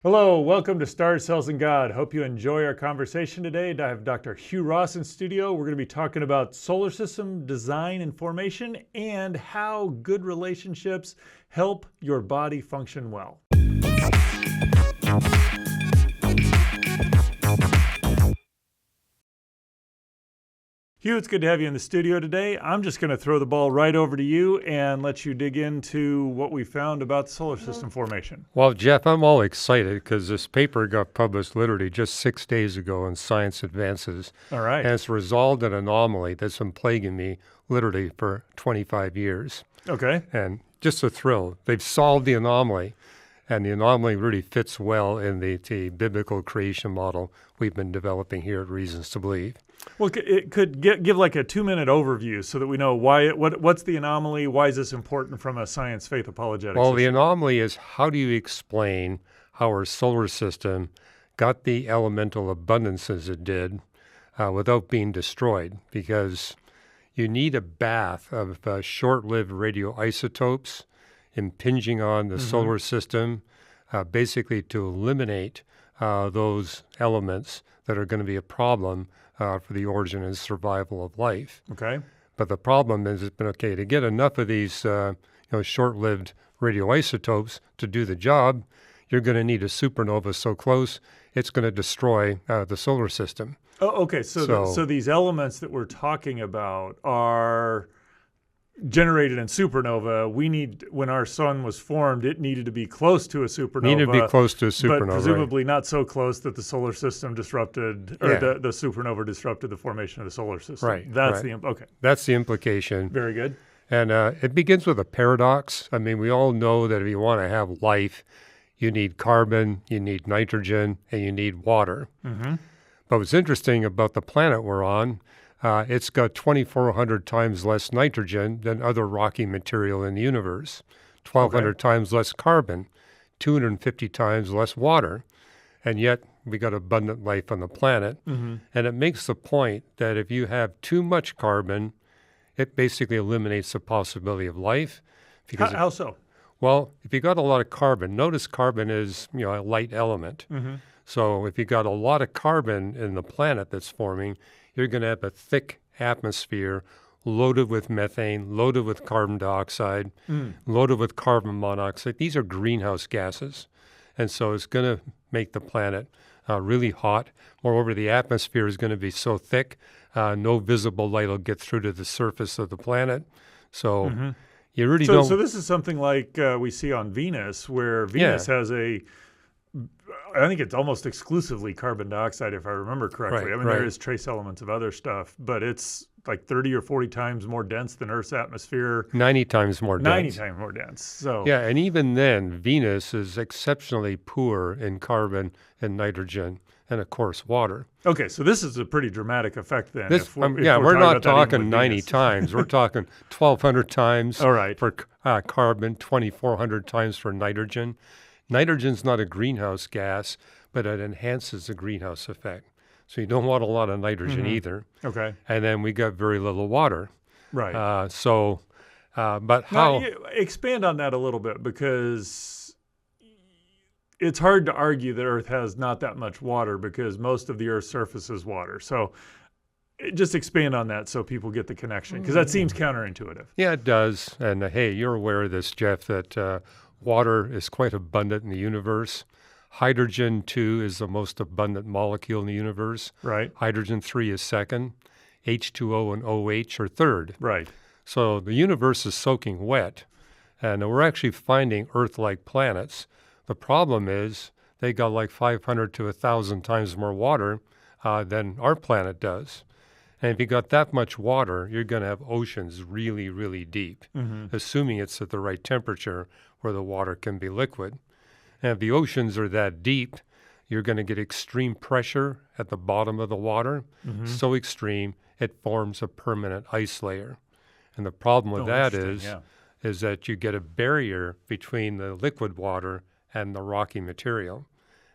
Hello, welcome to Stars, Cells, and God. Hope you enjoy our conversation today. I have Dr. Hugh Ross in studio. We're going to be talking about solar system design and formation and how good relationships help your body function well. Hugh, it's good to have you in the studio today. I'm just going to throw the ball right over to you and let you dig into what we found about the solar system formation. Well, Jeff, I'm all excited because this paper got published literally just 6 days ago in Science Advances. All right. And it's resolved an anomaly that's been plaguing me literally for 25 years. Okay. And just a thrill. They've solved the anomaly, and the anomaly really fits well in the biblical creation model we've been developing here at Reasons to Believe. Well, it could give like a 2-minute overview so that we know what's the anomaly, why is this important from a science faith apologetics Well, the issue? anomaly is, how do you explain how our solar system got the elemental abundances it did without being destroyed? Because you need a bath of short-lived radioisotopes impinging on the solar system, basically to eliminate those elements that are going to be a problem for the origin and survival of life. Okay. But the problem is, it's been okay to get enough of these short-lived radioisotopes to do the job. You're going to need a supernova so close, it's going to destroy the solar system. Oh, okay. So these elements that we're talking about are generated in supernova. When our sun was formed, it needed to be close to a supernova. Needed to be close to a supernova, but presumably not so close that the solar system disrupted, or the supernova disrupted the formation of the solar system. Right. That's right. okay. That's the implication. Very good. And it begins with a paradox. I mean, we all know that if you want to have life, you need carbon, you need nitrogen, and you need water. Mm-hmm. But what's interesting about the planet we're on, it's got 2,400 times less nitrogen than other rocky material in the universe, 1,200 times less carbon, 250 times less water, and yet we got abundant life on the planet. Mm-hmm. And it makes the point that if you have too much carbon, it basically eliminates the possibility of life. Because How so? Well, if you got a lot of carbon, notice carbon is a light element. Mm-hmm. So if you got a lot of carbon in the planet that's forming, you're going to have a thick atmosphere loaded with methane, loaded with carbon dioxide, loaded with carbon monoxide. These are greenhouse gases. And so it's going to make the planet really hot. Moreover, the atmosphere is going to be so thick, no visible light will get through to the surface of the planet. So you really don't... So this is something like we see on Venus, where Venus has I think it's almost exclusively carbon dioxide, if I remember correctly. Right, I mean, right. there is trace elements of other stuff, but it's like 30 or 40 times more dense than Earth's atmosphere. 90 times more dense. 90 times more dense. So yeah, and even then, Venus is exceptionally poor in carbon and nitrogen and, of course, water. Okay, so this is a pretty dramatic effect then. We're not talking 90 times. We're talking 1,200 times for carbon, 2,400 times for nitrogen. Nitrogen's not a greenhouse gas, but it enhances the greenhouse effect. So you don't want a lot of nitrogen either. Okay. And then we got very little water. Right. But how... Now, expand on that a little bit, because it's hard to argue that Earth has not that much water because most of the Earth's surface is water. So just expand on that so people get the connection, because that seems counterintuitive. Yeah, it does. And hey, you're aware of this, Jeff, that water is quite abundant in the universe. Hydrogen, too, is the most abundant molecule in the universe. Right. Hydrogen 3 is second. H2O and OH are third. Right. So the universe is soaking wet, and we're actually finding Earth-like planets. The problem is they got like 500 to 1,000 times more water than our planet does. And if you got that much water, you're going to have oceans really, really deep, assuming it's at the right temperature where the water can be liquid. And if the oceans are that deep, you're going to get extreme pressure at the bottom of the water, so extreme it forms a permanent ice layer. And the problem with that is that you get a barrier between the liquid water and the rocky material.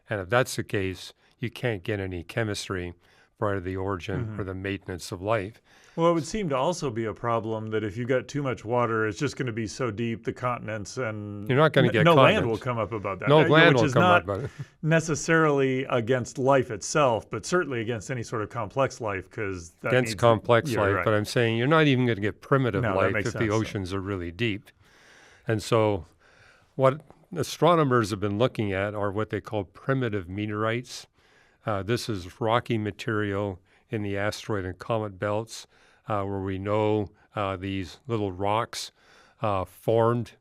And if that's the case, you can't get any chemistry for the origin or the maintenance of life. Well, it would seem to also be a problem that if you got too much water, it's just going to be so deep, the continents, and You're not going to get no land continents. will come up above that. No land which will is come not up about it. necessarily against life itself, but certainly against any sort of complex life, because Against complex life, right. but I'm saying you're not even going to get primitive No, that life makes if the sense. oceans are really deep. And so what astronomers have been looking at are what they call primitive meteorites. This is rocky material in the asteroid and comet belts where we know these little rocks formed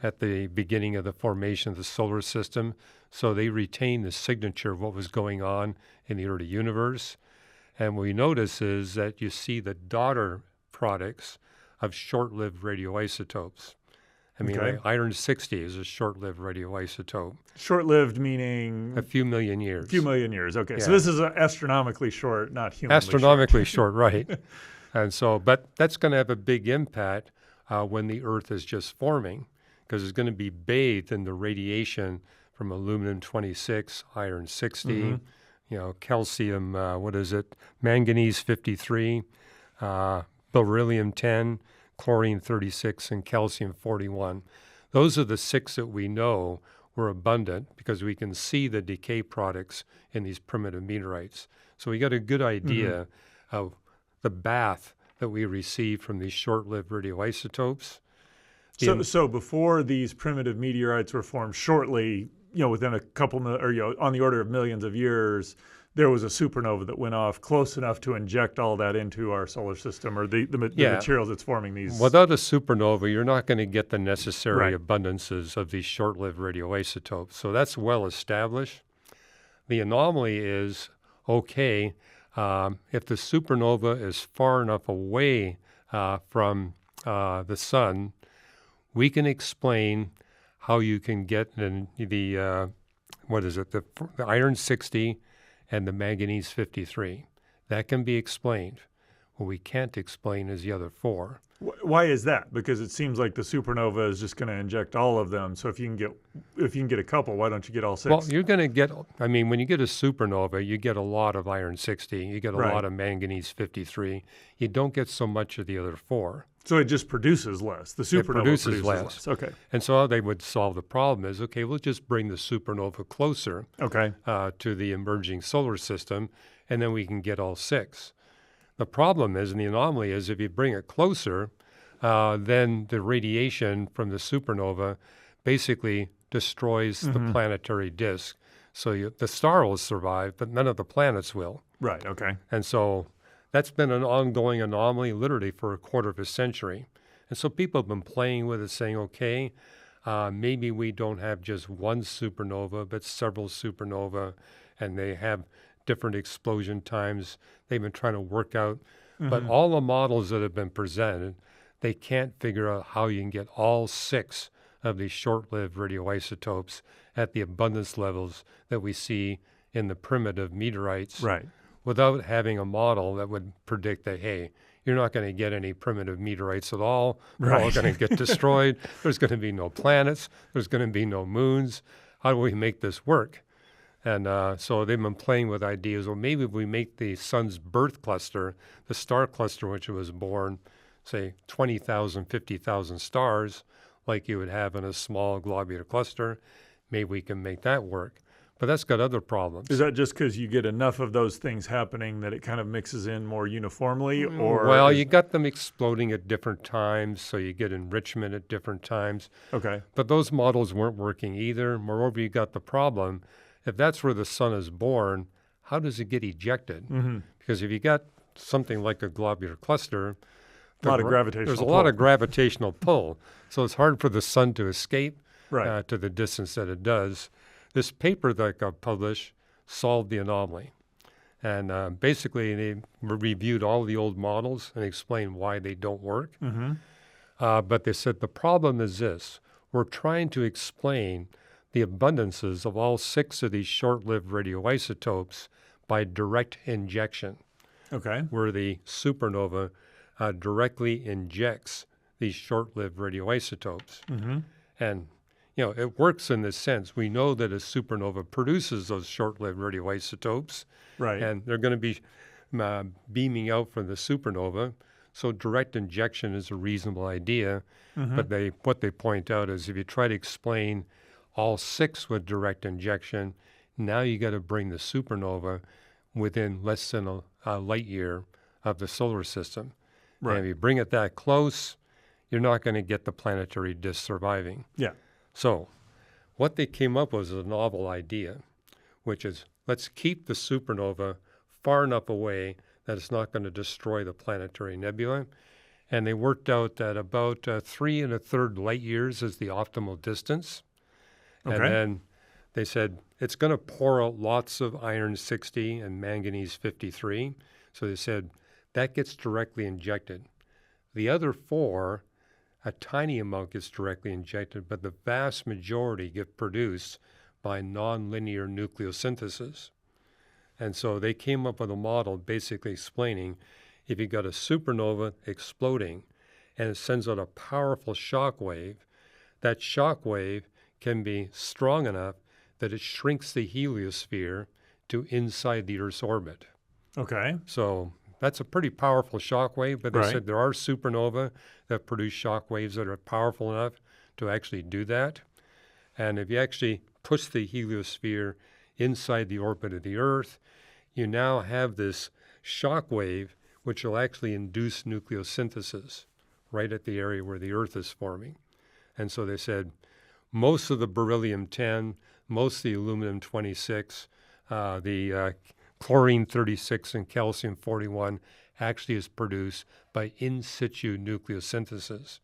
at the beginning of the formation of the solar system. So they retain the signature of what was going on in the early universe. And what we notice is that you see the daughter products of short-lived radioisotopes. I mean, like iron-60 is a short-lived radioisotope. Short-lived meaning? A few million years. A few million years, okay. Yeah. So this is astronomically short, not humanly astronomically short, right. And so, but that's going to have a big impact when the Earth is just forming, because it's going to be bathed in the radiation from aluminum-26, iron-60, calcium, manganese-53, beryllium-10, chlorine-36, and calcium-41. Those are the 6 that we know were abundant because we can see the decay products in these primitive meteorites. So we got a good idea of the bath that we receive from these short-lived radioisotopes. So before these primitive meteorites were formed, shortly, within a couple, on the order of millions of years, there was a supernova that went off close enough to inject all that into our solar system, or the materials that's forming these. Without a supernova, you're not going to get the necessary abundances of these short-lived radioisotopes. So that's well established. The anomaly is, if the supernova is far enough away from the sun, we can explain how you can get the iron-60 and the manganese-53. That can be explained. What we can't explain is the other 4. Why is that? Because it seems like the supernova is just going to inject all of them. So if you can get a couple, why don't you get all 6? Well, you're going to get, when you get a supernova, you get a lot of iron-60, you get a lot of manganese-53. You don't get so much of the other 4. So it just produces less. The supernova produces less. Okay. And so how they would solve the problem is, we'll just bring the supernova closer to the emerging solar system, and then we can get all 6. The problem is, and the anomaly is, if you bring it closer, then the radiation from the supernova basically destroys the planetary disk. So the star will survive, but none of the planets will. Right, okay. And so that's been an ongoing anomaly literally for a quarter of a century. And so people have been playing with it, saying, maybe we don't have just one supernova, but several supernova, and they have different explosion times. They've been trying to work out. But all the models that have been presented, they can't figure out how you can get all 6 of these short-lived radioisotopes at the abundance levels that we see in the primitive meteorites. Right. Without having a model that would predict that, hey, you're not going to get any primitive meteorites at all. They're all going to get destroyed. There's going to be no planets. There's going to be no moons. How do we make this work? And so they've been playing with ideas. Well, maybe if we make the sun's birth cluster, the star cluster which it was born, say 20,000, 50,000 stars, like you would have in a small globular cluster, maybe we can make that work. But that's got other problems. Is that just because you get enough of those things happening that it kind of mixes in more uniformly? Or well, you got them exploding at different times, so you get enrichment at different times. Okay. But those models weren't working either. Moreover, you got the problem, if that's where the sun is born, how does it get ejected? Because if you got something like a globular cluster, there's a lot of gravitational pull. So it's hard for the sun to escape to the distance that it does. This paper that got published solved the anomaly. And basically, they reviewed all the old models and explained why they don't work. But they said the problem is this. We're trying to explain the abundances of all 6 of these short-lived radioisotopes by direct injection. Okay. Where the supernova directly injects these short-lived radioisotopes. And it works in this sense. We know that a supernova produces those short-lived radioisotopes, right? And they're going to be beaming out from the supernova. So direct injection is a reasonable idea. But what they point out is if you try to explain all 6 with direct injection, now you got to bring the supernova within less than a light year of the solar system. Right. And if you bring it that close, you're not going to get the planetary disk surviving. Yeah. So what they came up with was a novel idea, which is let's keep the supernova far enough away that it's not going to destroy the planetary nebula. And they worked out that about 3 1/3 light years is the optimal distance. Okay. And then they said it's going to pour out lots of iron 60 and manganese 53. So they said that gets directly injected. The other 4, a tiny amount gets directly injected, but the vast majority get produced by nonlinear nucleosynthesis. And so they came up with a model basically explaining if you got a supernova exploding and it sends out a powerful shock wave, that shock wave can be strong enough that it shrinks the heliosphere to inside the Earth's orbit. Okay. So that's a pretty powerful shock wave, but they Right. said there are supernova that produce shock waves that are powerful enough to actually do that. And if you actually push the heliosphere inside the orbit of the Earth, you now have this shock wave which will actually induce nucleosynthesis right at the area where the Earth is forming. And so they said most of the beryllium-10, most of the aluminum-26, the chlorine-36 and calcium-41 actually is produced by in situ nucleosynthesis.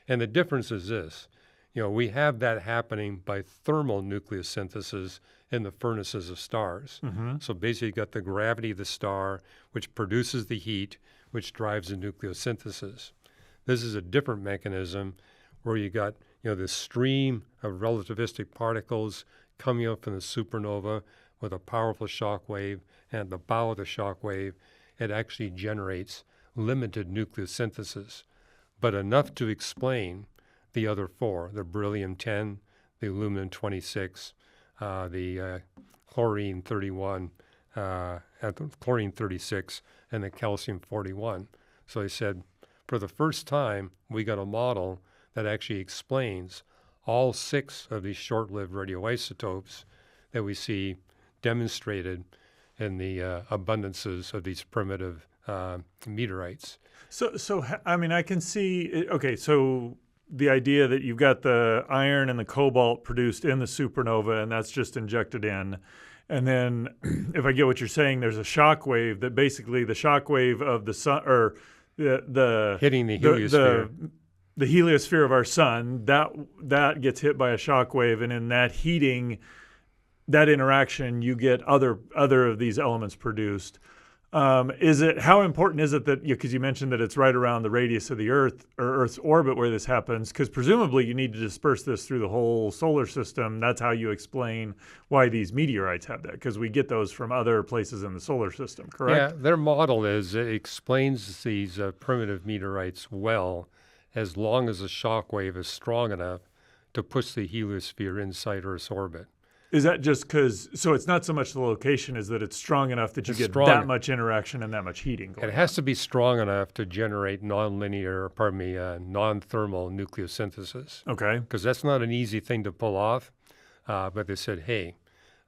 And the difference is this. We have that happening by thermal nucleosynthesis in the furnaces of stars. So basically you got the gravity of the star, which produces the heat, which drives the nucleosynthesis. This is a different mechanism where you got, this stream of relativistic particles coming up from the supernova with a powerful shock wave, and at the bow of the shock wave, it actually generates limited nucleosynthesis, but enough to explain the other 4, the beryllium-10, the aluminum-26, the chlorine-31, the chlorine-36, and the calcium-41. So they said, for the first time, we got a model that actually explains all 6 of these short-lived radioisotopes that we see demonstrated in the abundances of these primitive meteorites. So I mean, I can see. Okay, so the idea that you've got the iron and the cobalt produced in the supernova, and that's just injected in. And then, if I get what you're saying, there's a shock wave that basically the shock wave of the sun, or the hitting the heliosphere. The heliosphere of our sun, that gets hit by a shock wave, and in that heating, that interaction, you get other of these elements produced. How important is it that, because you mentioned that it's right around the radius of the Earth or Earth's orbit where this happens, because presumably you need to disperse this through the whole solar system. That's how you explain why these meteorites have that, because we get those from other places in the solar system, correct? Yeah, their model is it explains these primitive meteorites well as long as the shock wave is strong enough to push the heliosphere inside Earth's orbit. Is that just because, so it's not so much the location, is that it's strong enough that you get that much interaction and that much heating going on? It has to be strong enough to generate non-thermal nucleosynthesis. Okay. Because that's not an easy thing to pull off. But they said, hey,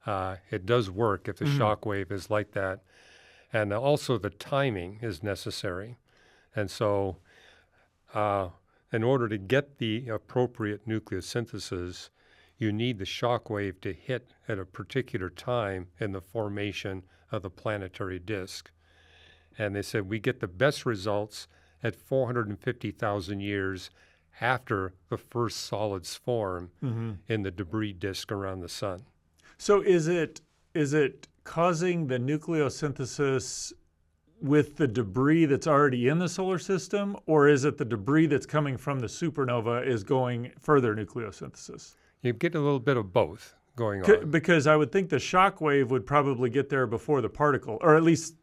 it does work if the shock wave is like that. And also the timing is necessary. And so in order to get the appropriate nucleosynthesis, you need the shock wave to hit at a particular time in the formation of the planetary disk. And they said we get the best results at 450,000 years after the first solids form in the debris disk around the sun. So is it causing the nucleosynthesis with the debris that's already in the solar system, or is it the debris that's coming from the supernova is going further nucleosynthesis? You get a little bit of both going on. Because I would think the shock wave would probably get there before the particle, or at least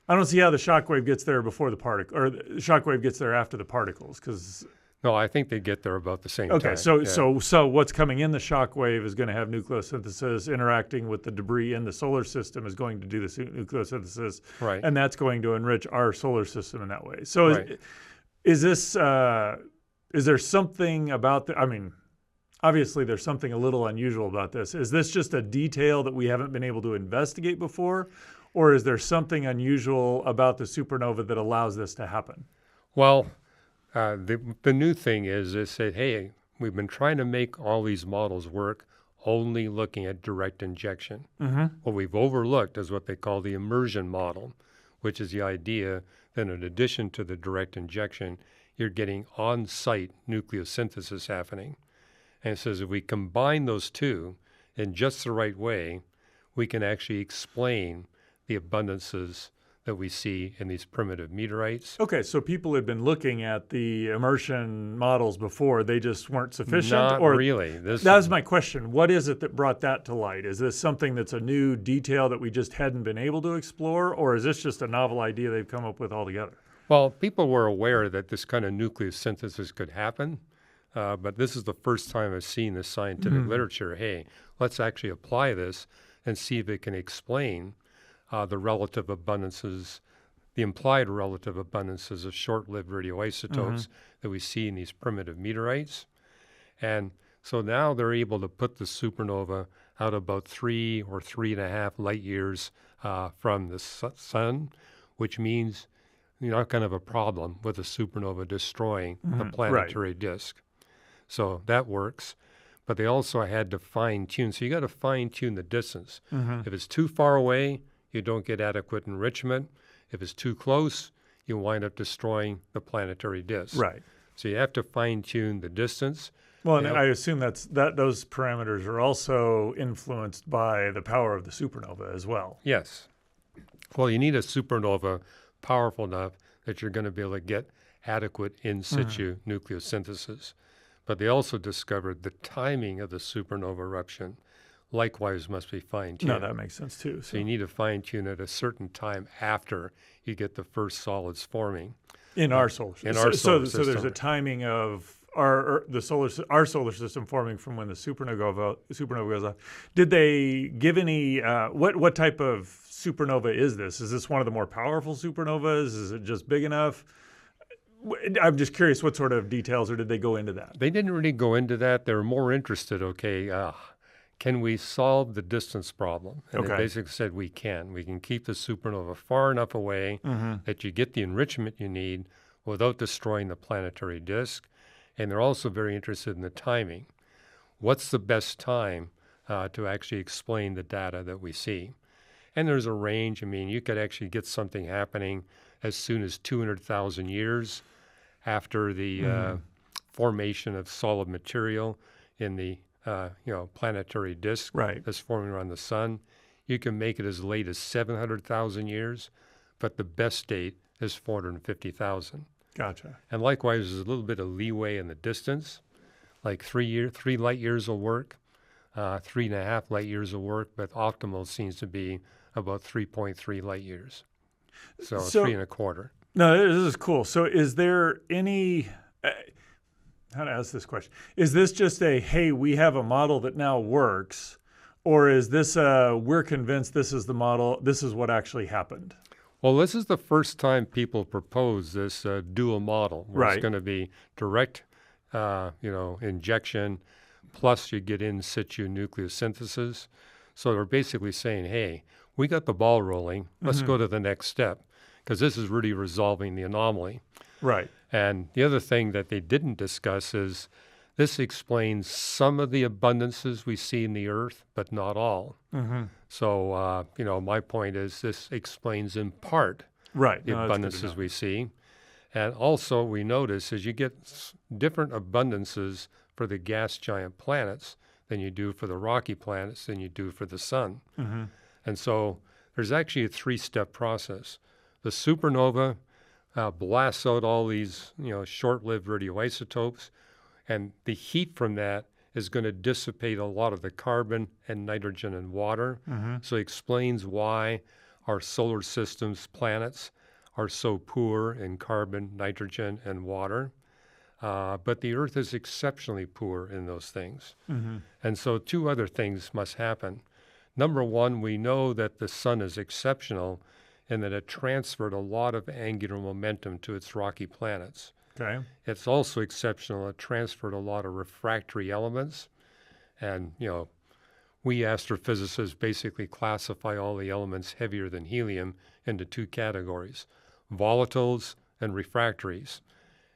I don't see how the shock wave gets there before the particle, or the shock wave gets there after the particles. Because No, I think they get there about the same Okay, time. so what's coming in the shock wave is going to have nucleosynthesis interacting with the debris in the solar system is going to do the nucleosynthesis, Right. and that's going to enrich our solar system in that way. So Right. is this is there something about I mean, obviously there's something a little unusual about this. Is this just a detail that we haven't been able to investigate before, or is there something unusual about the supernova that allows this to happen? Well, the new thing is they say, hey, we've been trying to make all these models work only looking at direct injection. What we've overlooked is what they call the immersion model, which is the idea that in addition to the direct injection, you're getting on-site nucleosynthesis happening. And it says if we combine those two in just the right way, we can actually explain the abundances that we see in these primitive meteorites. Okay, so people had been looking at the immersion models before; they just weren't sufficient. Not really. That was my question. What is it that brought that to light? Is this something that's a new detail that we just hadn't been able to explore, or is this just a novel idea they've come up with altogether? Well, people were aware that this kind of nucleosynthesis could happen, but this is the first time I've seen the scientific literature. Hey, let's actually apply this and see if it can explain the relative abundances, the implied relative abundances of short-lived radioisotopes that we see in these primitive meteorites. And so now they're able to put the supernova out about 3 or 3.5 light years from the sun, which means not kind of a problem with a supernova destroying the planetary disk. So that works. But they also had to fine-tune. So you got to fine-tune the distance. If it's too far away, you don't get adequate enrichment. If it's too close, you wind up destroying the planetary disk. Right. So you have to fine-tune the distance. Well, and I assume that those parameters are also influenced by the power of the supernova as well. Yes. Well, you need a supernova powerful enough that you're going to be able to get adequate in situ nucleosynthesis. But they also discovered the timing of the supernova eruption likewise must be fine-tuned. No, that makes sense too. So you need to fine-tune at a certain time after you get the first solids forming. In our solar system. In our solar system. So there's a timing of our solar system forming from when the supernova goes off. Did they give any what type of supernova is this? Is this one of the more powerful supernovas? Is it just big enough? I'm just curious what sort of details, or did they go into that? They didn't really go into that. They were more interested, can we solve the distance problem? And they basically said we can. We can keep the supernova far enough away that you get the enrichment you need without destroying the planetary disk. And they're also very interested in the timing. What's the best time to actually explain the data that we see? And there's a range. I mean, you could actually get something happening as soon as 200,000 years after the formation of solid material in the planetary disk that's forming around the sun. You can make it as late as 700,000 years, but the best date is 450,000. Gotcha. And likewise, there's a little bit of leeway in the distance. Like 3 light years will work, 3.5 light years will work, but optimal seems to be about 3.3 light years. So 3.25. No, this is cool. So is there any... how to ask this question? Is this just hey, we have a model that now works, or is this we're convinced this is the model, this is what actually happened? Well, this is the first time people propose this dual model, where it's going to be direct, injection, plus you get in situ nucleosynthesis. So they're basically saying, hey, we got the ball rolling. Let's go to the next step, because this is really resolving the anomaly. Right. And the other thing that they didn't discuss is this explains some of the abundances we see in the Earth, but not all. So, my point is this explains in part the abundances we see. And also we notice as you get different abundances for the gas giant planets than you do for the rocky planets than you do for the sun. And so there's actually a 3-step process. The supernova blasts out all these, short-lived radioisotopes, and the heat from that is going to dissipate a lot of the carbon and nitrogen and water. So it explains why our solar system's planets are so poor in carbon, nitrogen, and water. but the Earth is exceptionally poor in those things. Mm-hmm. And so two other things must happen. Number one, we know that the sun is exceptional in that it transferred a lot of angular momentum to its rocky planets. Okay. It's also exceptional. It transferred a lot of refractory elements. And, we astrophysicists basically classify all the elements heavier than helium into two categories, volatiles and refractories.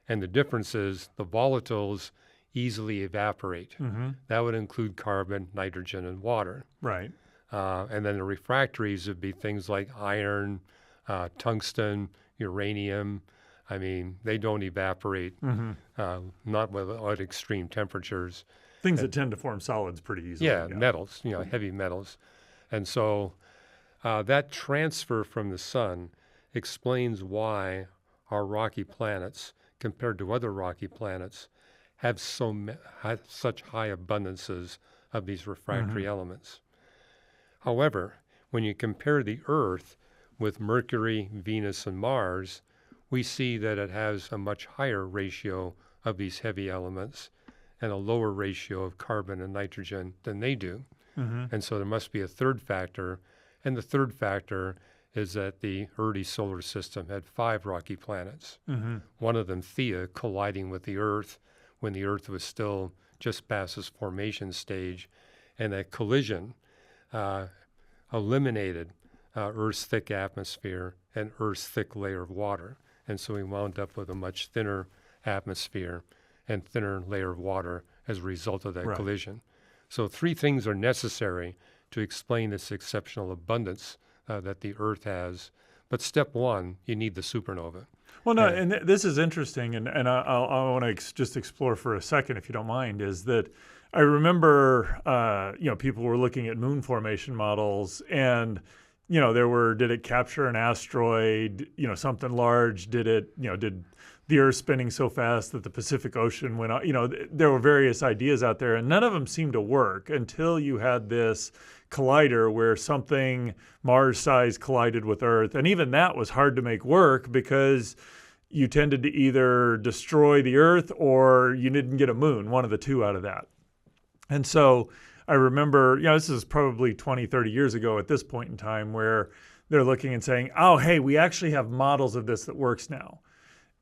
And the difference is the volatiles easily evaporate. Mm-hmm. That would include carbon, nitrogen, and water. Right. And then the refractories would be things like iron, tungsten, uranium. I mean, they don't evaporate, not at extreme temperatures. Things that tend to form solids pretty easily. Yeah, metals, heavy metals. And so that transfer from the sun explains why our rocky planets, compared to other rocky planets, have such high abundances of these refractory elements. However, when you compare the Earth with Mercury, Venus, and Mars, we see that it has a much higher ratio of these heavy elements and a lower ratio of carbon and nitrogen than they do. And so there must be a third factor. And the third factor is that the early solar system had 5 rocky planets. One of them, Theia, colliding with the Earth when the Earth was still just past its formation stage. And that collision eliminated Earth's thick atmosphere and Earth's thick layer of water. And so we wound up with a much thinner atmosphere and thinner layer of water as a result of that collision. So 3 things are necessary to explain this exceptional abundance that the Earth has. But step 1, you need the supernova. Well, no, and this is interesting, and I want to just explore for a second, if you don't mind, is that I remember, people were looking at moon formation models, and did it capture an asteroid, something large? Did the Earth spinning so fast that the Pacific Ocean went out? There were various ideas out there, and none of them seemed to work until you had this collider where something Mars-sized collided with Earth. And even that was hard to make work because you tended to either destroy the Earth or you didn't get a moon, one of the two out of that. And so I remember, this is probably 20, 30 years ago at this point in time, where they're looking and saying, oh, hey, we actually have models of this that works now.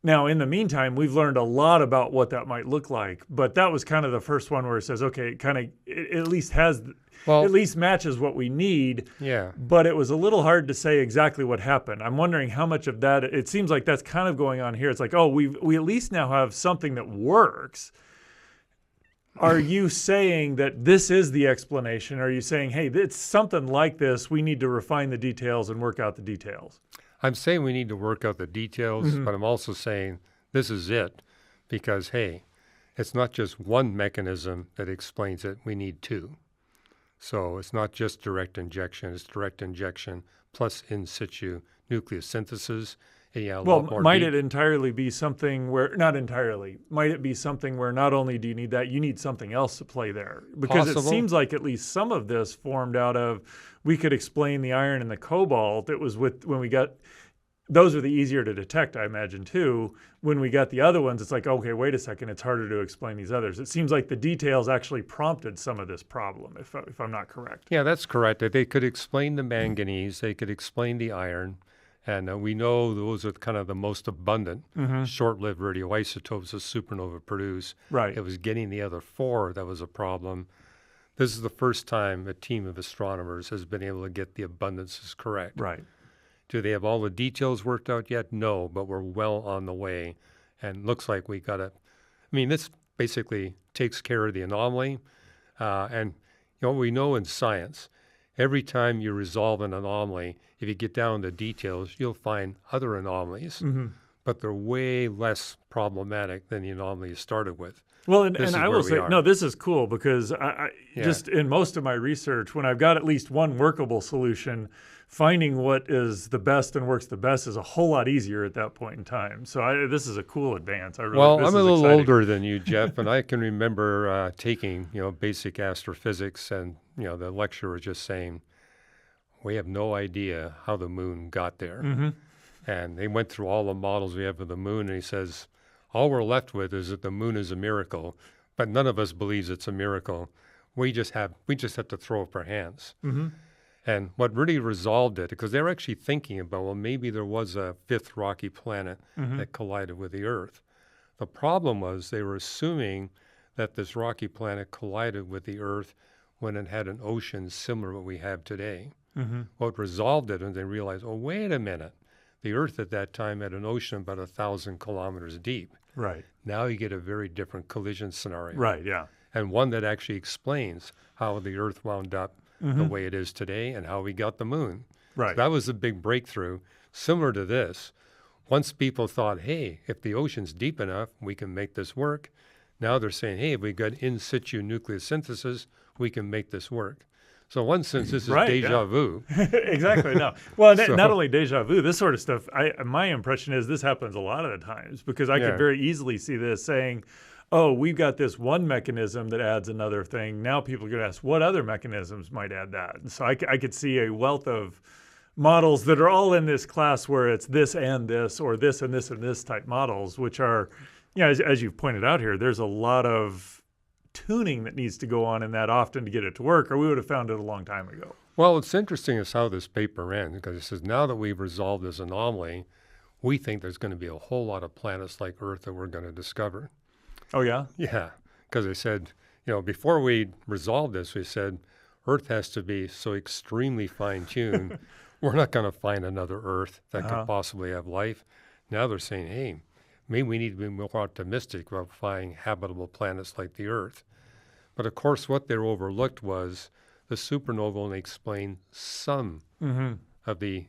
Now, in the meantime, we've learned a lot about what that might look like, but that was kind of the first one where it says, okay, it at least at least matches what we need. Yeah. But it was a little hard to say exactly what happened. I'm wondering how much of that, it seems like that's kind of going on here. It's like, oh, we at least now have something that works. Are you saying that this is the explanation? Are you saying, hey, it's something like this, we need to refine the details and work out the details? I'm saying we need to work out the details, but I'm also saying this is it because, hey, it's not just one mechanism that explains it. We need 2. So it's not just direct injection. It's direct injection plus in situ nucleosynthesis. Might it entirely be something where, not entirely, might it be something where not only do you need that, you need something else to play there? Because It seems like at least some of this formed out of, we could explain the iron and the cobalt. It was when we got, those are the easier to detect, I imagine, too. When we got the other ones, it's like, okay, wait a second, it's harder to explain these others. It seems like the details actually prompted some of this problem, if I'm not correct. Yeah, that's correct. They could explain the manganese, they could explain the iron, and we know those are kind of the most abundant short-lived radioisotopes that supernova produce. Right. It was getting the other 4 that was a problem. This is the first time a team of astronomers has been able to get the abundances correct. Right. Do they have all the details worked out yet? No, but we're well on the way. And looks like we got this basically takes care of the anomaly. And we know in science, every time you resolve an anomaly, if you get down to details, you'll find other anomalies, but they're way less problematic than the anomaly you started with. Well, and I will say, no, this is cool because I just in most of my research, when I've got at least one workable solution, finding what is the best and works the best is a whole lot easier at that point in time. So this is a cool advance. I'm a little older than you, Jeff, and I can remember taking, basic astrophysics, and, the lecturer was just saying, we have no idea how the moon got there. And they went through all the models we have of the moon, and he says, all we're left with is that the moon is a miracle, but none of us believes it's a miracle. We just have to throw up our hands. Mm-hmm. And what really resolved it, because they were actually thinking about, well, maybe there was a fifth rocky planet that collided with the Earth. The problem was they were assuming that this rocky planet collided with the Earth when it had an ocean similar to what we have today. Mm-hmm. What resolved it, and they realized, oh, wait a minute. The Earth at that time had an ocean about 1,000 kilometers deep. Right. Now you get a very different collision scenario. Right, yeah. And one that actually explains how the Earth wound up the way it is today and how we got the moon. Right. So that was a big breakthrough. Similar to this, once people thought, hey, if the ocean's deep enough, we can make this work. Now they're saying, hey, if we got in situ nucleosynthesis, we can make this work. So in one sense, this is deja vu. Exactly. No. Well, not only deja vu, this sort of stuff, my impression is this happens a lot of the times, because I could very easily see this saying, oh, we've got this one mechanism that adds another thing. Now people are going to ask, what other mechanisms might add that? And so I could see a wealth of models that are all in this class where it's this and this, or this and this and this type models, which are, as you've pointed out here, there's a lot of tuning that needs to go on in that often to get it to work, or we would have found it a long time ago. Well, what's interesting is how this paper ends, because it says now that we've resolved this anomaly, we think there's going to be a whole lot of planets like Earth that we're going to discover. Oh, yeah? Yeah, because they said, before we resolved this, we said Earth has to be so extremely fine-tuned, we're not going to find another Earth that could possibly have life. Now they're saying, hey, maybe we need to be more optimistic about finding habitable planets like the Earth. But of course, what they overlooked was the supernova only explained some of the,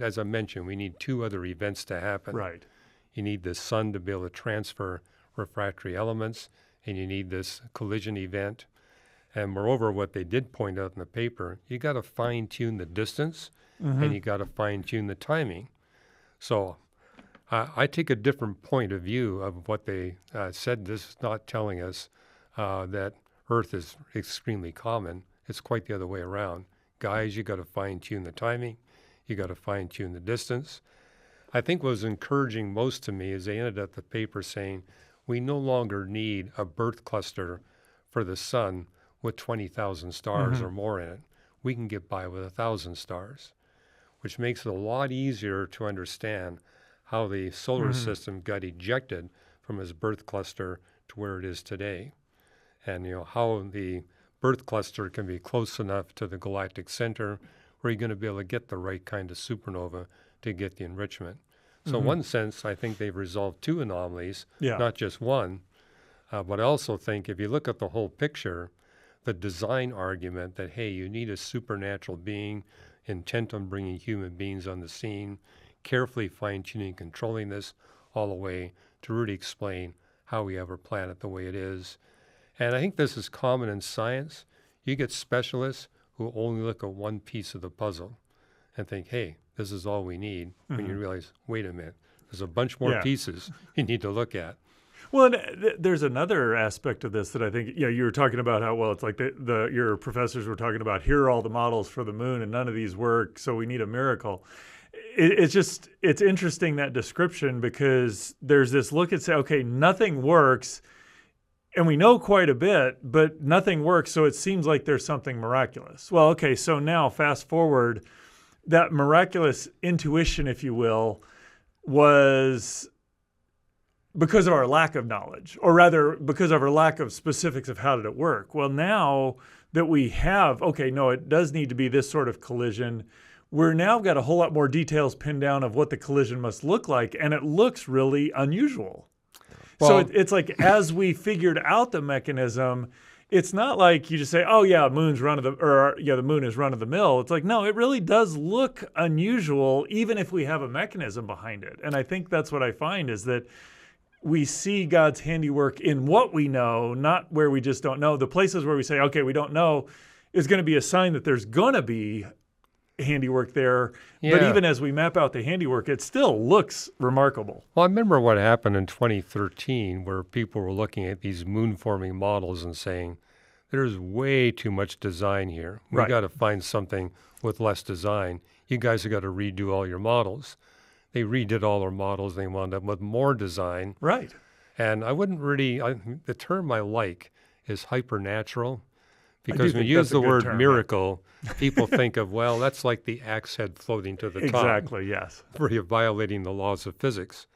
as I mentioned, we need two other events to happen. Right. You need the sun to be able to transfer refractory elements, and you need this collision event. And moreover, what they did point out in the paper, you got to fine-tune the distance, and you got to fine-tune the timing. So I take a different point of view of what they said. This is not telling us that Earth is extremely common. It's quite the other way around. Guys, you got to fine-tune the timing. You got to fine-tune the distance. I think what was encouraging most to me is they ended up the paper saying, we no longer need a birth cluster for the sun with 20,000 stars or more in it. We can get by with 1,000 stars, which makes it a lot easier to understand how the solar system got ejected from its birth cluster to where it is today. And how the birth cluster can be close enough to the galactic center where you're going to be able to get the right kind of supernova to get the enrichment. So in one sense, I think they've resolved two anomalies, not just one. But I also think if you look at the whole picture, the design argument that, hey, you need a supernatural being intent on bringing human beings on the scene, carefully fine-tuning, controlling this all the way to really explain how we have our planet the way it is. And I think this is common in science. You get specialists who only look at one piece of the puzzle and think, hey, this is all we need, when you realize, wait a minute, there's a bunch more pieces you need to look at. Well, and there's another aspect of this that I think, you were talking about how, well, it's like your professors were talking about, here are all the models for the moon and none of these work, so we need a miracle. It's interesting, that description, because there's this look at say, okay, nothing works, and we know quite a bit, but nothing works, so it seems like there's something miraculous. Well, okay, so now fast forward, that miraculous intuition, if you will, was because of our lack of knowledge, or rather because of our lack of specifics of how did it work. Well, now that we have, okay, no, it does need to be this sort of collision, we're now got a whole lot more details pinned down of what the collision must look like, and it looks really unusual. Well, so it's like, as we figured out the mechanism, it's not like you just say, oh yeah, the moon is run of the mill. It's like, no, it really does look unusual, even if we have a mechanism behind it. And I think that's what I find is that we see God's handiwork in what we know, not where we just don't know. The places where we say, okay, we don't know, is going to be a sign that there's going to be handiwork there. Yeah. But even as we map out the handiwork, it still looks remarkable. Well, I remember what happened in 2013 where people were looking at these moon-forming models and saying, there's way too much design here. We got to find something with less design. You guys have got to redo all your models. they redid all their models. They wound up with more design. Right. And I wouldn't really, the term I like is hypernatural, I because do when think you use that's a the good word term, yeah. miracle, people think of, well, that's like the axe head floating to the top, Exactly, yes. where you're violating the laws of physics.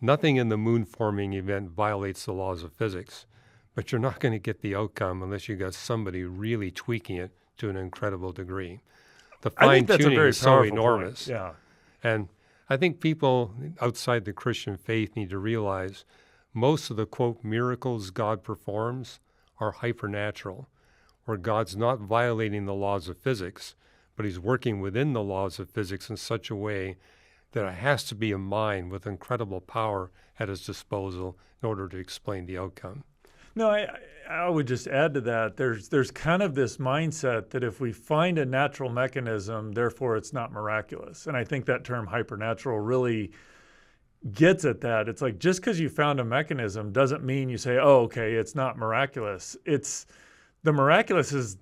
Nothing in the moon forming event violates the laws of physics, but you're not going to get the outcome unless you got somebody really tweaking it to an incredible degree. The I fine think that's a tuning very is so powerful enormous. point. Yeah. And I think people outside the Christian faith need to realize most of the, quote, miracles God performs are hypernatural, where God's not violating the laws of physics, but he's working within the laws of physics in such a way that it has to be a mind with incredible power at his disposal in order to explain the outcome. No, I would just add to that. There's kind of this mindset that if we find a natural mechanism, therefore it's not miraculous. And I think that term hypernatural really gets at that. It's like, just because you found a mechanism doesn't mean you say, oh, okay, it's not miraculous. The miraculous is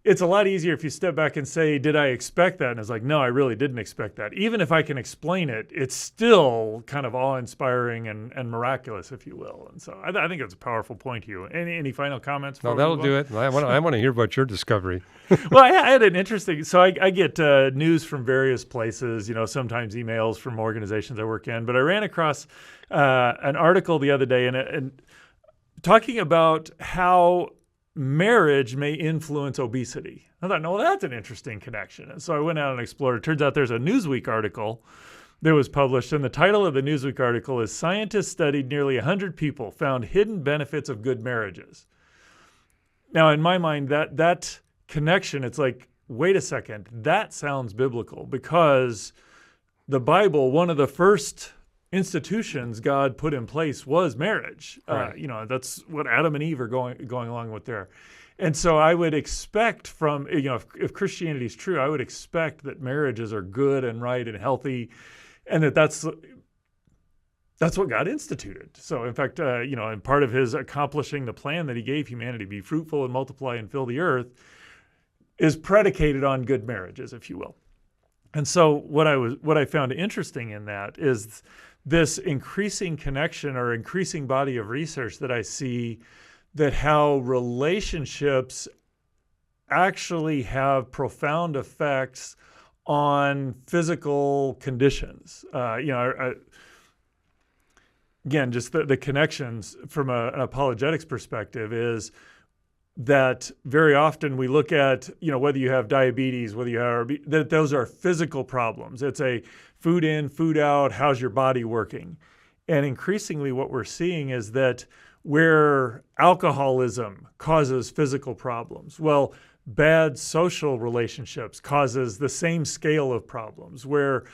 it's a lot easier if you step back and say, did I expect that? And it's like, no, I really didn't expect that. Even if I can explain it, it's still kind of awe-inspiring and miraculous, if you will. And so I think it's a powerful point, Hugh. Any final comments? No, that'll do it. I want to hear about your discovery. Well, I had an interesting, so I get news from various places, sometimes emails from organizations I work in, but I ran across an article the other day and talking about how marriage may influence obesity. I thought, no, that's an interesting connection. And so I went out and explored. It turns out there's a Newsweek article that was published, and the title of the Newsweek article is "Scientists Studied Nearly 100 People, Found Hidden Benefits of Good Marriages." Now, in my mind, that connection, it's like, wait a second, that sounds biblical, because the Bible, one of the first institutions God put in place was marriage. Right. That's what Adam and Eve are going along with there. And so I would expect from, if Christianity is true, I would expect that marriages are good and right and healthy, and that's what God instituted. So in fact, and part of his accomplishing the plan that he gave humanity, be fruitful and multiply and fill the earth, is predicated on good marriages, if you will. And so what I found interesting in that is this increasing connection or increasing body of research that I see, that how relationships actually have profound effects on physical conditions. Again, just the connections from an apologetics perspective is that very often we look at, whether you have diabetes, whether you have, that those are physical problems. It's a food in, food out, how's your body working? And increasingly what we're seeing is that where alcoholism causes physical problems, well, bad social relationships causes the same scale of problems. Where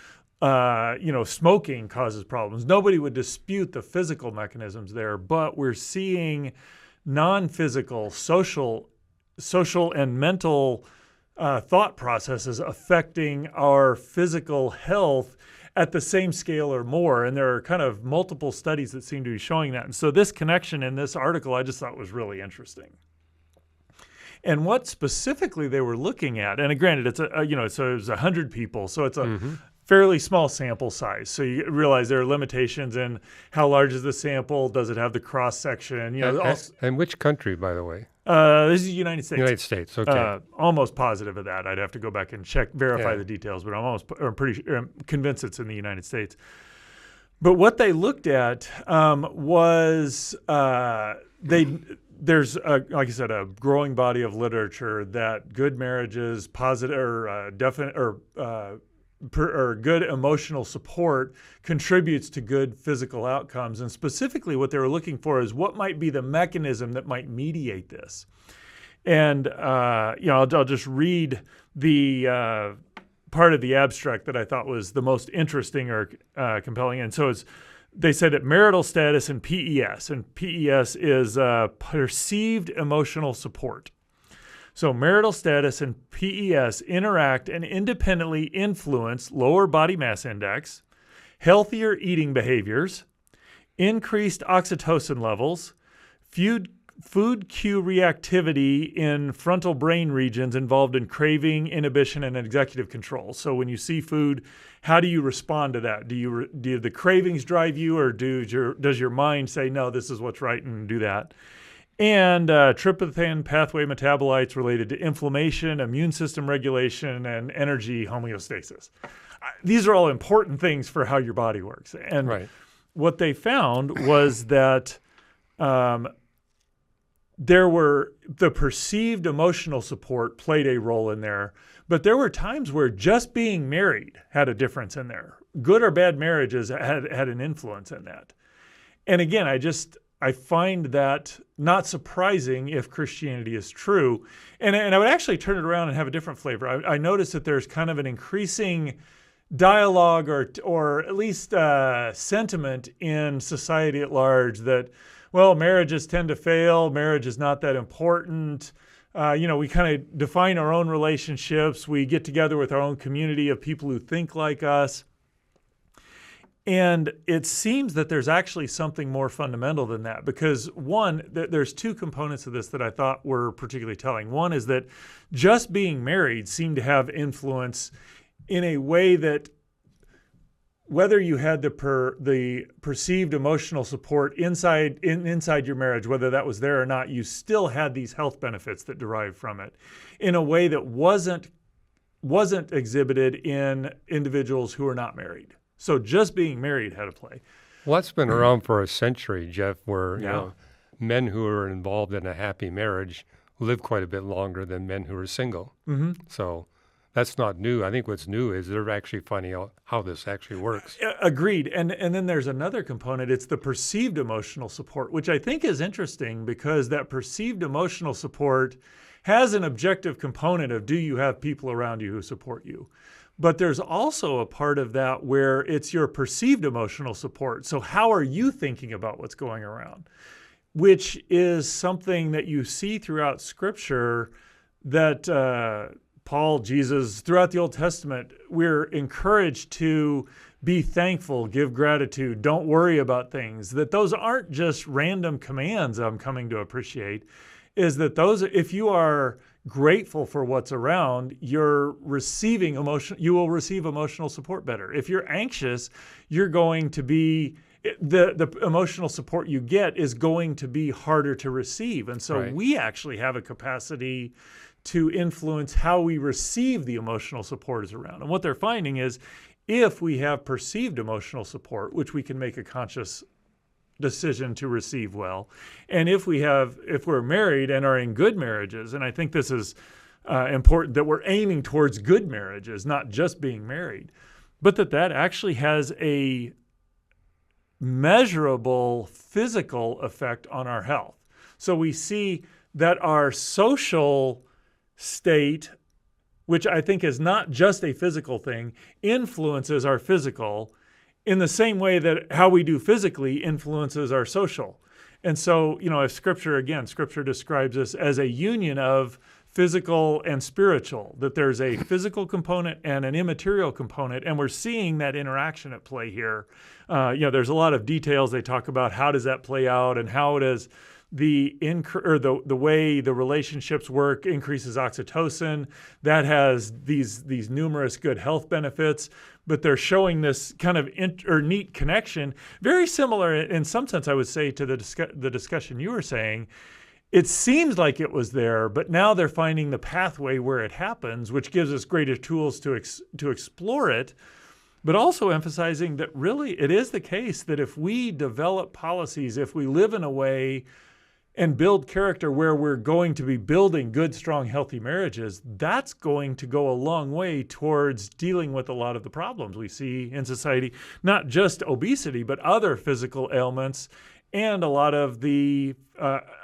smoking causes problems. Nobody would dispute the physical mechanisms there, but we're seeing non-physical, social and mental thought processes affecting our physical health at the same scale or more. And there are kind of multiple studies that seem to be showing that. And so this connection in this article I just thought was really interesting. And what specifically they were looking at, and granted, it's so it was 100 people, so it's a fairly small sample size. So you realize there are limitations in how large is the sample, does it have the cross section, And which country, by the way? This is the United States. United States, okay. Almost positive of that. I'd have to go back and verify the details, but I'm convinced it's in the United States. But what they looked at was there's like I said, a growing body of literature that good marriages, positive or definite or good emotional support contributes to good physical outcomes. And specifically what they were looking for is what might be the mechanism that might mediate this. And, I'll just read the part of the abstract that I thought was the most interesting or compelling. And so they said that marital status and PES is perceived emotional support. So marital status and PES interact and independently influence lower body mass index, healthier eating behaviors, increased oxytocin levels, food cue reactivity in frontal brain regions involved in craving, inhibition, and executive control. So when you see food, how do you respond to that? Do the cravings drive you, or does your mind say, no, this is what's right, and do that? And tryptophan pathway metabolites related to inflammation, immune system regulation, and energy homeostasis. These are all important things for how your body works. And what they found was that there were the perceived emotional support played a role in there, but there were times where just being married had a difference in there. Good or bad marriages had an influence in that. And again, I find that not surprising if Christianity is true. And I would actually turn it around and have a different flavor. I noticed that there's kind of an increasing dialogue or at least sentiment in society at large that, well, marriages tend to fail. Marriage is not that important. We kind of define our own relationships. We get together with our own community of people who think like us. And it seems that there's actually something more fundamental than that, because one, there's two components of this that I thought were particularly telling. One is that just being married seemed to have influence in a way that whether you had the perceived emotional support inside your marriage, whether that was there or not, you still had these health benefits that derived from it in a way that wasn't exhibited in individuals who are not married. So just being married had a play. Well, that's been around for a century, Jeff, where you know, men who are involved in a happy marriage live quite a bit longer than men who are single. Mm-hmm. So that's not new. I think what's new is they're actually finding out how this actually works. Agreed. And then there's another component. It's the perceived emotional support, which I think is interesting because that perceived emotional support has an objective component of, do you have people around you who support you? But there's also a part of that where it's your perceived emotional support. So how are you thinking about what's going around? Which is something that you see throughout Scripture that Paul, Jesus, throughout the Old Testament, we're encouraged to be thankful, give gratitude, don't worry about things. That those aren't just random commands I'm coming to appreciate, is that those, if you are grateful for what's around, you will receive emotional support better. If you're anxious, you're going to be, the emotional support you get is going to be harder to receive. And so we actually have a capacity to influence how we receive the emotional support is around. And what they're finding is if we have perceived emotional support, which we can make a conscious decision to receive well, and if we're married and are in good marriages, and I think this is important that we're aiming towards good marriages, not just being married, but that actually has a measurable physical effect on our health. So we see that our social state, which I think is not just a physical thing, influences our physical in the same way that how we do physically influences our social. And so, if Scripture describes us as a union of physical and spiritual, that there's a physical component and an immaterial component, and we're seeing that interaction at play here. There's a lot of details they talk about how does that play out and how does the way the relationships work increases oxytocin. That has these numerous good health benefits, but they're showing this kind of neat connection, very similar in some sense, I would say, to the discussion you were saying. It seems like it was there, but now they're finding the pathway where it happens, which gives us greater tools to explore it, but also emphasizing that really it is the case that if we develop policies, if we live in a way and build character where we're going to be building good, strong, healthy marriages, that's going to go a long way towards dealing with a lot of the problems we see in society, not just obesity, but other physical ailments and a lot of the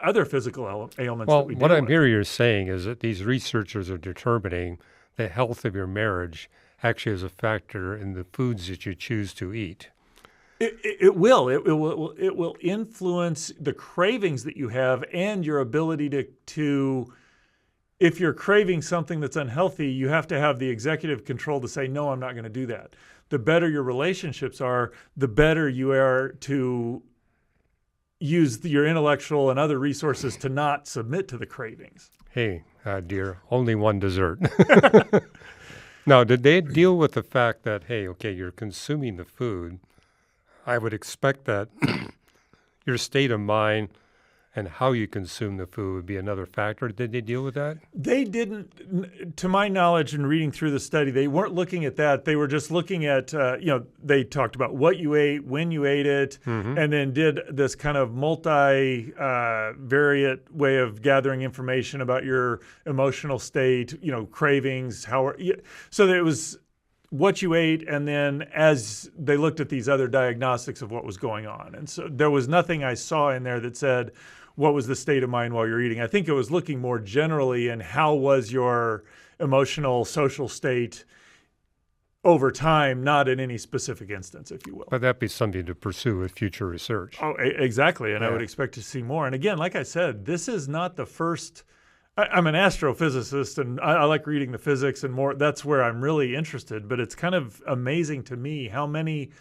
other physical ailments that we deal with. Well, what I'm hearing you're saying is that these researchers are determining the health of your marriage actually is a factor in the foods that you choose to eat. It will influence the cravings that you have and your ability to if you're craving something that's unhealthy, you have to have the executive control to say, no, I'm not going to do that. The better your relationships are, the better you are to use your intellectual and other resources to not submit to the cravings. Hey, dear, only one dessert. Now, did they deal with the fact that, hey, okay, you're consuming the food? I would expect that your state of mind and how you consume the food would be another factor. Did they deal with that? They didn't, to my knowledge and reading through the study, they weren't looking at that. They were just looking at, they talked about what you ate, when you ate it, and then did this kind of multi-variate way of gathering information about your emotional state, cravings, so that it was what you ate, and then as they looked at these other diagnostics of what was going on. And so there was nothing I saw in there that said, what was the state of mind while you're eating? I think it was looking more generally in how was your emotional, social state over time, not in any specific instance, if you will. But that'd be something to pursue with future research. Oh, exactly. And I would expect to see more. And again, like I said, this is not the first. I'm an astrophysicist, and I like reading the physics and more. That's where I'm really interested. But it's kind of amazing to me how many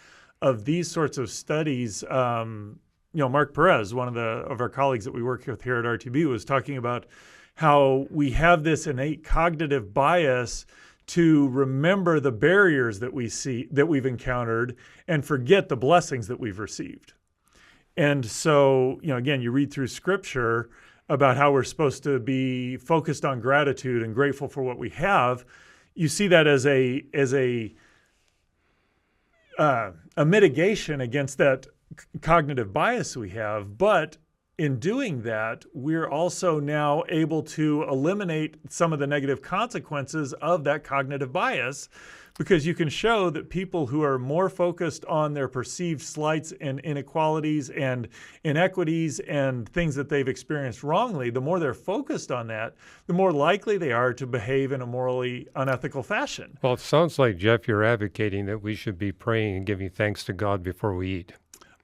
of these sorts of studies, Mark Perez, one of our colleagues that we work with here at RTB, was talking about how we have this innate cognitive bias to remember the barriers that we've encountered and forget the blessings that we've received. And so, again, you read through Scripture about how we're supposed to be focused on gratitude and grateful for what we have. You see that as a mitigation against that cognitive bias we have. But in doing that, we're also now able to eliminate some of the negative consequences of that cognitive bias, because you can show that people who are more focused on their perceived slights and inequalities and inequities and things that they've experienced wrongly, the more they're focused on that, the more likely they are to behave in a morally unethical fashion. Well, it sounds like, Jeff, you're advocating that we should be praying and giving thanks to God before we eat.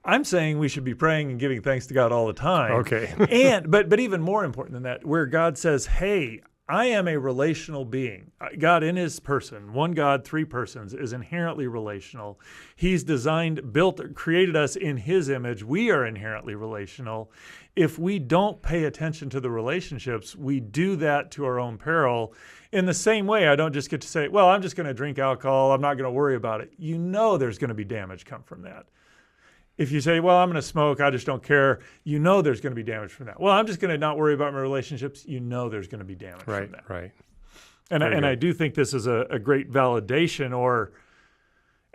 I'm saying we should be praying and giving thanks to God all the time. Okay. But even more important than that, where God says, hey, I am a relational being. God in his person, one God, three persons, is inherently relational. He's created us in his image. We are inherently relational. If we don't pay attention to the relationships, we do that to our own peril. In the same way, I don't just get to say, well, I'm just going to drink alcohol. I'm not going to worry about it. There's going to be damage come from that. If you say, well, I'm going to smoke, I just don't care, there's going to be damage from that. Well, I'm just going to not worry about my relationships, there's going to be damage from that. Right. And I do think this is a great validation or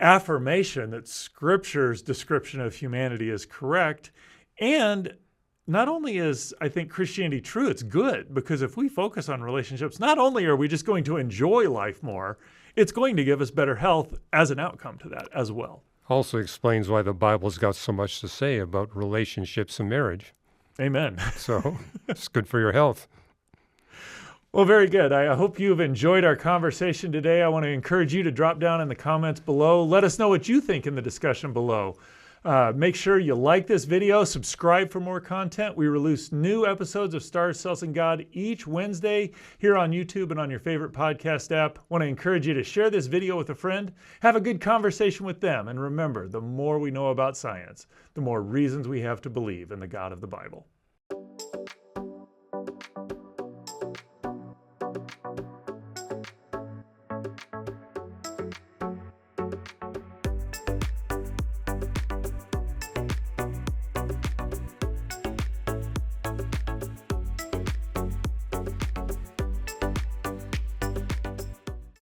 affirmation that Scripture's description of humanity is correct. And not only is, I think, Christianity true, it's good, because if we focus on relationships, not only are we just going to enjoy life more, it's going to give us better health as an outcome to that as well. Also explains why the Bible's got so much to say about relationships and marriage. Amen. So it's good for your health. Well, very good. I hope you've enjoyed our conversation today. I want to encourage you to drop down in the comments below. Let us know what you think in the discussion below. Make sure you like this video, subscribe for more content. We release new episodes of Stars, Cells, and God each Wednesday here on YouTube and on your favorite podcast app. I want to encourage you to share this video with a friend, have a good conversation with them, and remember, the more we know about science, the more reasons we have to believe in the God of the Bible.